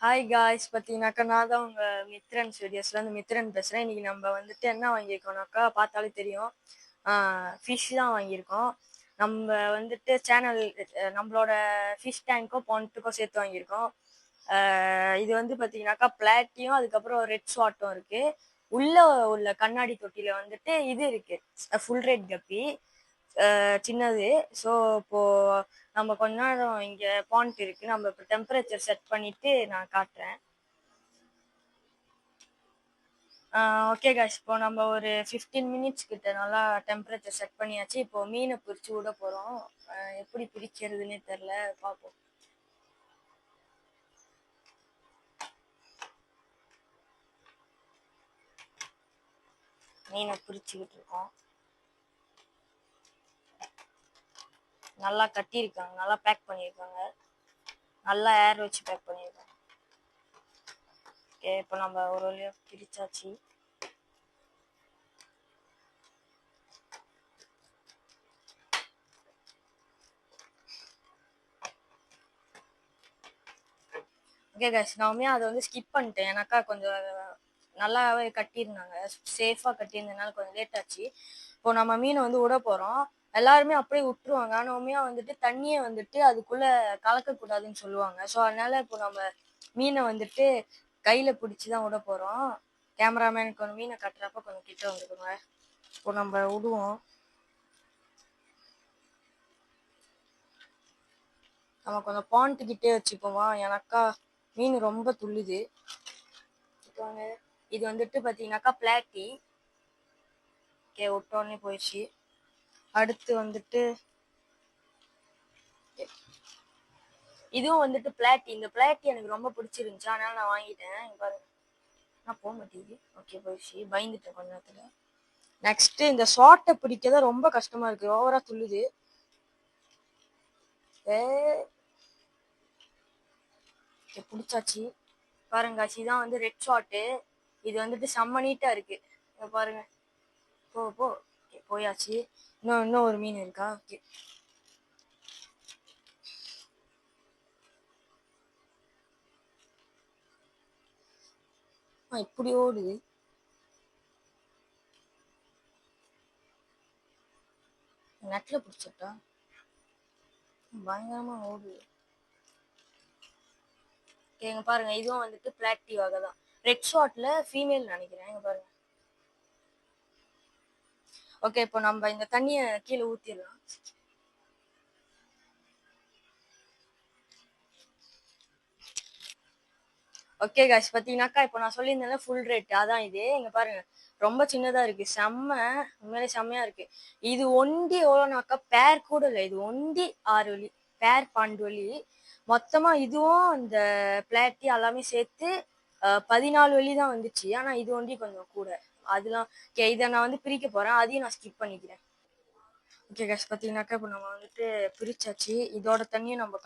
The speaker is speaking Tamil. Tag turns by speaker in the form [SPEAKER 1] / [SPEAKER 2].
[SPEAKER 1] ஹாய் காய்ஸ், பார்த்தீங்கன்னாக்கா நான் தான் உங்கள் மித்ரன் ஸ்டுடியோஸ்லேருந்து மித்ரன் பேசுகிறேன். இன்றைக்கி நம்ம வந்துட்டு என்ன வாங்கியிருக்கோம்னாக்கா பார்த்தாலே தெரியும், ஃபிஷ் தான் வாங்கியிருக்கோம். நம்ம வந்துட்டு சேனல் நம்மளோட ஃபிஷ் டேங்க்கும் பாண்ட்டுக்கும் சேர்த்து வாங்கியிருக்கோம். இது வந்து பார்த்தீங்கன்னாக்கா பிளாட்டியும் அதுக்கப்புறம் ரெட் ஸ்வாட்டும் இருக்குது. உள்ளே உள்ள கண்ணாடி தொட்டியில் வந்துட்டு இது இருக்குது, ஃபுல் ரெட் கப்பி சின்னது. ஸோ இப்போது நம்ம கொஞ்ச நேரம் இங்கே பாண்ட் இருக்குது, நம்ம இப்போ டெம்பரேச்சர் செட் பண்ணிவிட்டு நான் காட்டுறேன். ஓகே காய்ஸ், இப்போ நம்ம ஒரு 15 மினிட்ஸ் கிட்ட நல்லா டெம்பரேச்சர் செட் பண்ணியாச்சு. இப்போ மீனை பிரித்து விட போகிறோம். எப்படி பிரிக்கிறதுனே தெரில, பார்ப்போம். மீனை பிரிச்சுக்கிட்டு இருக்கோம். நல்லா கட்டியிருக்காங்க, நல்லா பேக் பண்ணியிருக்காங்க, நல்லா ஏர் வச்சு பேக் பண்ணியிருக்காங்க. ஓகே, இப்போ நம்ம ஒரு வழியாக பிரிச்சாச்சு. ஓகே கைஸ், நான் அதை வந்து ஸ்கிப் பண்ணிட்டேன். எனக்கா கொஞ்சம் நல்லாவே கட்டியிருந்தாங்க, சேஃபாக கட்டியிருந்ததுனால கொஞ்சம் லேட் ஆச்சு. இப்போ நம்ம மீனை வந்து விட போகிறோம். எல்லாருமே அப்படியே விட்டுருவாங்க, ஆனால் உண்மையாக வந்துட்டு தண்ணியை வந்துட்டு அதுக்குள்ளே கலக்கக்கூடாதுன்னு சொல்லுவாங்க. ஸோ அதனால இப்போ நம்ம மீனை வந்துட்டு கையில் பிடிச்சி தான் விட போகிறோம். கேமராமேனுக்கு கொஞ்சம் மீனை கட்டுறப்ப கொஞ்சம் கிட்ட வந்துடுங்க. இப்போ நம்ம விடுவோம். நம்ம கொஞ்சம் பாண்ட்டுக்கிட்டே வச்சுப்போமா, எனக்கா மீன் ரொம்ப துள்ளுது. இது வந்துட்டு பார்த்தீங்கன்னாக்கா பிளாட்டி. ஓகே, விட்டோடனே போயிடுச்சு. அடுத்து வந்துட்டு இதுவும் வந்துட்டு பிளாட்டி. இந்த பிளாட்டி எனக்கு ரொம்ப பிடிச்சிருந்துச்சு, அதனால நான் வாங்கிட்டேன். இங்க பாருங்க, நான் போக மாட்டேங்குது. ஓகே, போயிடுச்சு, பயந்துட்டேன் கொஞ்ச நேரத்துல. நெக்ஸ்ட் இந்த ஷார்ட்டை பிடிக்கதான் ரொம்ப கஷ்டமா இருக்கு, ஓவரா துள்ளுது. பிடிச்சாச்சு பாருங்க. இதான் வந்து ரெட் ஷார்ட்டு. இது வந்துட்டு செம்ம நீட்டா இருக்கு, பாருங்க. போ போயாச்சு. இன்னும் ஒரு மீன் இருக்கா? ஓகே, இப்படி ஓடுது. நெட்ல பிடிச்சிட்டா பயங்கரமா ஓடுது. இங்க பாருங்க, இதுவும் வந்துட்டு பிளாட்டி வகை தான். ரெட் ஷார்ட்ல ஃபீமேல் நினைக்கிறேன். இங்க பாருங்க. ஓகே, இப்போ நம்ம இந்த தண்ணியை கீழே ஊத்திடலாம். ஓகே காய்ஸ், பார்த்தீங்கன்னாக்கா இப்போ நான் சொல்லியிருந்தேன் ஃபுல் ரேட், அதான் இது. இங்கே பாருங்க, ரொம்ப சின்னதாக இருக்குது, உண்மையிலே செம்மையாக இருக்குது. இது ஒண்டி எவ்வளோனாக்கா பேர் கூட இல்லை, இது ஒண்டி 6 வழி பேர் 12 வழி மொத்தமாக. இதுவும் இந்த பிளாட்டி எல்லாமே சேர்த்து 14 வழி தான் வந்துச்சு. ஆனால் இது ஒண்டி கொஞ்சம் கூட. அதெல்லாம் ஓகே, இதை நான் வந்து பிரிக்க போகிறேன், அதையும் நான் ஸ்கிப் பண்ணிக்கிறேன். ஓகே காய்ஸ், பார்த்தீங்கன்னாக்கா இப்போ நம்ம வந்துட்டு பிரிச்சாச்சு. இதோட தண்ணியை நம்ம